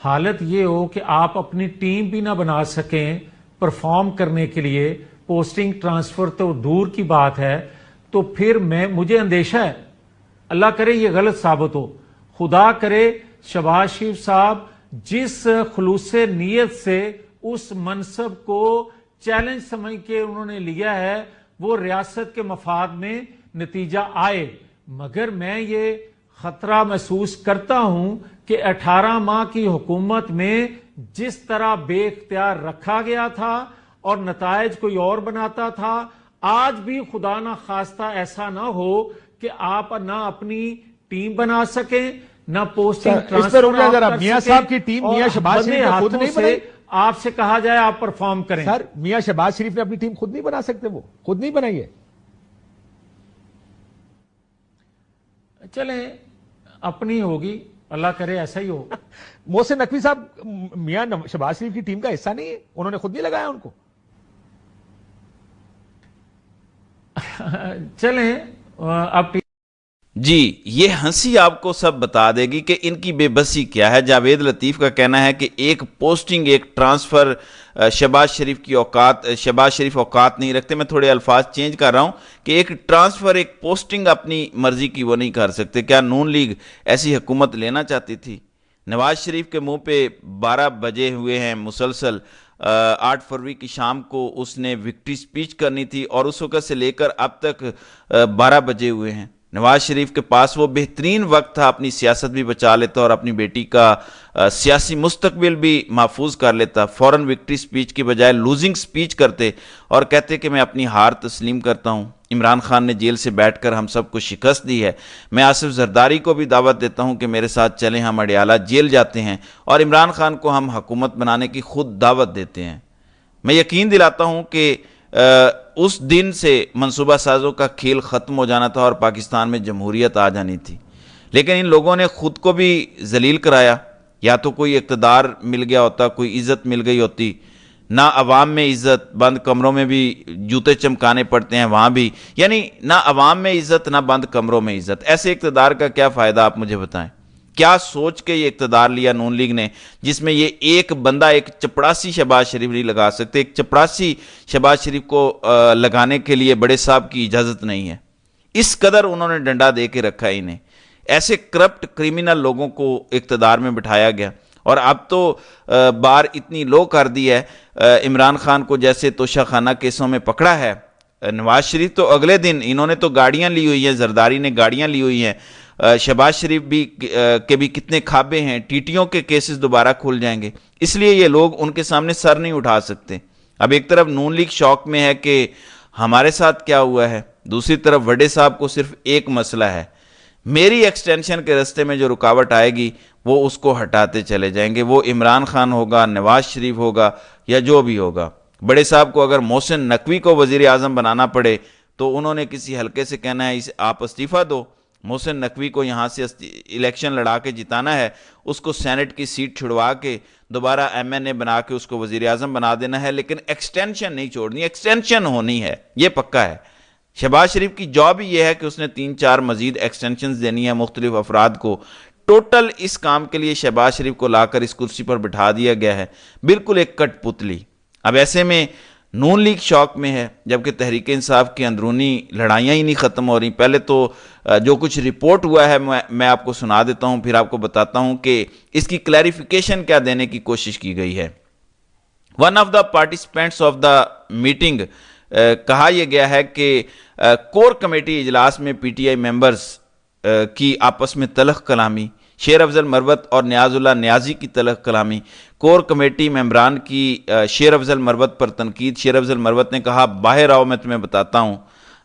حالت یہ ہو کہ آپ اپنی ٹیم بھی نہ بنا سکیں پرفارم کرنے کے لیے، پوسٹنگ ٹرانسفر تو دور کی بات ہے، تو پھر مجھے اندیشہ ہے، اللہ کرے یہ غلط ثابت ہو، خدا کرے شہباز شریف صاحب جس خلوص نیت سے اس منصب کو چیلنج سمجھ کے انہوں نے لیا ہے وہ ریاست کے مفاد میں نتیجہ آئے، مگر میں یہ خطرہ محسوس کرتا ہوں کہ 18 ماہ کی حکومت میں جس طرح بے اختیار رکھا گیا تھا اور نتائج کوئی اور بناتا تھا، آج بھی خدا نہ خواستہ ایسا نہ ہو کہ آپ نہ اپنی ٹیم بنا سکیں نہ پوسٹنگ ٹرانسفر میاں صاحب کی ٹیم میاں شہباز شریف نے خود نہیں بنائی، آپ سے کہا جائے آپ پرفارم کریں. سر میاں شہباز شریف نے اپنی ٹیم خود نہیں بنا سکتے، وہ خود نہیں بنائی ہے. چلیں اپنی ہوگی، اللہ کرے ایسا ہی ہو. محسن نقوی صاحب میاں شہباز شریف کی ٹیم کا حصہ نہیں ہے، انہوں نے خود نہیں لگایا ان کو. چلیں اب جی یہ ہنسی آپ کو سب بتا دے گی کہ ان کی بے بسی کیا ہے. جاوید لطیف کا کہنا ہے کہ ایک پوسٹنگ ایک ٹرانسفر شہباز شریف اوقات نہیں رکھتے. میں تھوڑے الفاظ چینج کر رہا ہوں کہ ایک ٹرانسفر ایک پوسٹنگ اپنی مرضی کی وہ نہیں کر سکتے. کیا نون لیگ ایسی حکومت لینا چاہتی تھی؟ نواز شریف کے منہ پہ 12 بجے ہوئے ہیں مسلسل. 8 فروری کی شام کو اس نے وکٹری سپیچ کرنی تھی اور اس وقت سے لے کر اب تک 12 بجے ہوئے ہیں. نواز شریف کے پاس وہ بہترین وقت تھا، اپنی سیاست بھی بچا لیتا اور اپنی بیٹی کا سیاسی مستقبل بھی محفوظ کر لیتا. فوراً وکٹری سپیچ کی بجائے لوزنگ سپیچ کرتے اور کہتے کہ میں اپنی ہار تسلیم کرتا ہوں. عمران خان نے جیل سے بیٹھ کر ہم سب کو شکست دی ہے. میں آصف زرداری کو بھی دعوت دیتا ہوں کہ میرے ساتھ چلیں، ہم اڈیالہ جیل جاتے ہیں اور عمران خان کو ہم حکومت بنانے کی خود دعوت دیتے ہیں. میں یقین دلاتا ہوں کہ اس دن سے منصوبہ سازوں کا کھیل ختم ہو جانا تھا اور پاکستان میں جمہوریت آ جانی تھی. لیکن ان لوگوں نے خود کو بھی ذلیل کرایا. یا تو کوئی اقتدار مل گیا ہوتا، کوئی عزت مل گئی ہوتی، نہ عوام میں عزت، بند کمروں میں بھی جوتے چمکانے پڑتے ہیں وہاں بھی، یعنی نہ عوام میں عزت نہ بند کمروں میں عزت. ایسے اقتدار کا کیا فائدہ آپ مجھے بتائیں؟ کیا سوچ کے یہ اقتدار لیا نون لیگ نے جس میں یہ ایک بندہ ایک چپڑاسی شہباز شریف نہیں لگا سکتے؟ ایک چپڑاسی شہباز شریف کو لگانے کے لیے بڑے صاحب کی اجازت نہیں ہے. اس قدر انہوں نے ڈنڈا دے کے رکھا انہیں. ایسے کرپٹ کرمینل لوگوں کو اقتدار میں بٹھایا گیا اور اب تو بار اتنی لو کر دی ہے. عمران خان کو جیسے توشہ خانہ کیسوں میں پکڑا ہے، نواز شریف تو اگلے دن انہوں نے تو گاڑیاں لی ہوئی ہیں، زرداری نے گاڑیاں لی ہوئی ہیں، شہباز شریف بھی کے بھی کتنے کھابے ہیں. ٹیٹیوں کے کیسز دوبارہ کھل جائیں گے، اس لیے یہ لوگ ان کے سامنے سر نہیں اٹھا سکتے. اب ایک طرف نون لیگ شوق میں ہے کہ ہمارے ساتھ کیا ہوا ہے، دوسری طرف وڈے صاحب کو صرف ایک مسئلہ ہے، میری ایکسٹینشن کے رستے میں جو رکاوٹ آئے گی وہ اس کو ہٹاتے چلے جائیں گے. وہ عمران خان ہوگا، نواز شریف ہوگا یا جو بھی ہوگا. بڑے صاحب کو اگر محسن نقوی کو وزیر اعظم بنانا پڑے تو انہوں نے کسی حلقے سے کہنا ہے آپ استعفیٰ دو، محسن نقوی کو یہاں سے الیکشن لڑا کے جتانا ہے، اس کو سینٹ کی سیٹ چھڑوا کے دوبارہ ایم این اے بنا کے اس کو وزیر اعظم بنا دینا ہے، لیکن ایکسٹینشن نہیں چھوڑنی. ایکسٹینشن ہونی ہے، یہ پکا ہے. شہباز شریف کی جاب ہی یہ ہے کہ اس نے 3-4 مزید ایکسٹینشنز دینی ہے مختلف افراد کو. ٹوٹل اس کام کے لیے شہباز شریف کو لا کر اس کرسی پر بٹھا دیا گیا ہے، بالکل ایک کٹ پتلی. اب ایسے میں نون لیگ شوق میں ہے جبکہ تحریک انصاف کی اندرونی لڑائیاں ہی نہیں ختم ہو رہی. پہلے تو جو کچھ رپورٹ ہوا ہے میں آپ کو سنا دیتا ہوں، پھر آپ کو بتاتا ہوں کہ اس کی کلیریفیکیشن کیا دینے کی کوشش کی گئی ہے. One of the participants of the meeting کہا یہ گیا ہے کہ کور کمیٹی اجلاس میں پی ٹی آئی ممبرز کی آپس میں تلخ کلامی، شیر افضل مروت اور نیاز اللہ نیازی کی تلخ کلامی. کور کمیٹی ممبران کی شیر افضل مروت پر تنقید. شیر افضل مروت نے کہا باہر آؤ میں تمہیں بتاتا ہوں.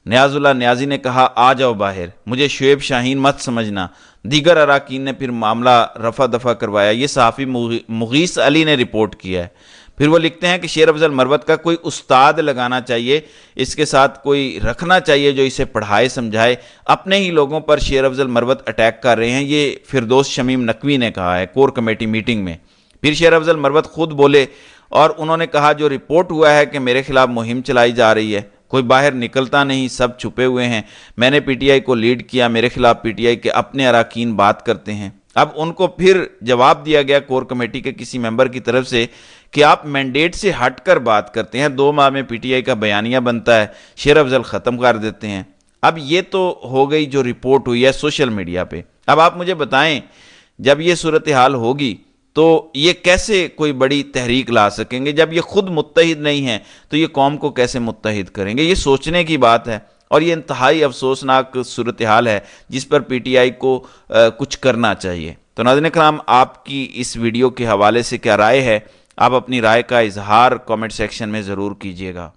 نیاز اللہ نیازی نے کہا آ جاؤ باہر، مجھے شعیب شاہین مت سمجھنا. دیگر اراکین نے پھر معاملہ رفع دفع کروایا. یہ صحافی مغیث علی نے رپورٹ کیا ہے. پھر وہ لکھتے ہیں کہ شیر افضل مروت کا کوئی استاد لگانا چاہیے، اس کے ساتھ کوئی رکھنا چاہیے جو اسے پڑھائے سمجھائے. اپنے ہی لوگوں پر شیر افضل مروت اٹیک کر رہے ہیں، یہ فردوس شمیم نقوی نے کہا ہے کور کمیٹی میٹنگ میں. پھر شیر افضل مروت خود بولے اور انہوں نے کہا جو رپورٹ ہوا ہے کہ میرے خلاف مہم چلائی جا رہی ہے، کوئی باہر نکلتا نہیں، سب چھپے ہوئے ہیں. میں نے پی ٹی آئی کو لیڈ کیا، میرے خلاف پی ٹی آئی کے اپنے اراکین بات کرتے ہیں. اب ان کو پھر جواب دیا گیا کور کمیٹی کے کسی ممبر کی طرف سے کہ آپ مینڈیٹ سے ہٹ کر بات کرتے ہیں، 2 ماہ میں پی ٹی آئی کا بیانیہ بنتا ہے، شیر افضل ختم کر دیتے ہیں۔ اب یہ تو ہو گئی جو رپورٹ ہوئی ہے سوشل میڈیا پہ۔ اب آپ مجھے بتائیں جب یہ صورتحال ہوگی تو یہ کیسے کوئی بڑی تحریک لا سکیں گے؟ جب یہ خود متحد نہیں ہیں تو یہ قوم کو کیسے متحد کریں گے؟ یہ سوچنے کی بات ہے، اور یہ انتہائی افسوسناک صورتحال ہے جس پر پی ٹی آئی کو کچھ کرنا چاہیے۔ تو ناظرین کرام، آپ کی اس ویڈیو کے حوالے سے کیا رائے ہے؟ آپ اپنی رائے کا اظہار کامنٹ سیکشن میں ضرور کیجیے گا۔